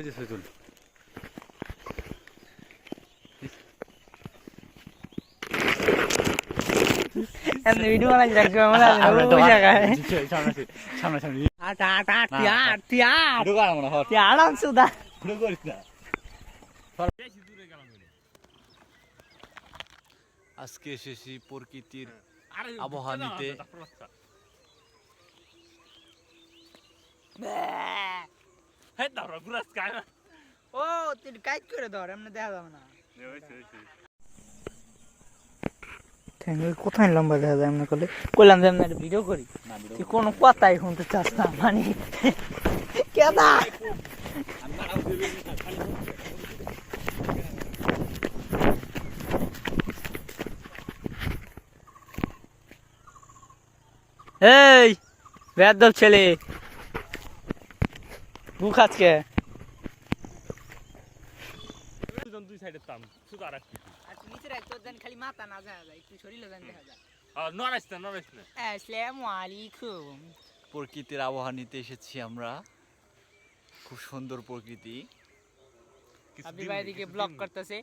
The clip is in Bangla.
ওই যে সৈতুল এমনি ভিডিও বানাই রাখছো আমরা ওই জায়গায় সামনে সামনে আটা আটা টিয়ার টিয়ার ঢুকা না মনে হয় টিয়ার সুদা ঢুক করিস না আজকে এসেছি প্রকৃতির আবহাওয়া নিতে ও তুই কাইট করে ধর এমনি দেখা যাবে না কোথায় লম্বা দেখা যায় এমনি করলে কইলাম যে এমনি ভিডিও করি তুই কোনো কথাই শুনতে চাস না মানে কেদা এই বেয়াদব ছেলে বুক আজকে দুই সাইডে তাম শুধু আর একটু আর তুই নিচে রাখ তোর দেন খালি মাথা না দেখা যায় একটু শরীরে দেন দেখা যায় নড়াইস না আসসালামু আলাইকুম প্রকৃতির আবহাওয়া নিতে এসেছি আমরা খুব সুন্দর প্রকৃতি আপনি বাইরে দিকে ব্লক করতেছে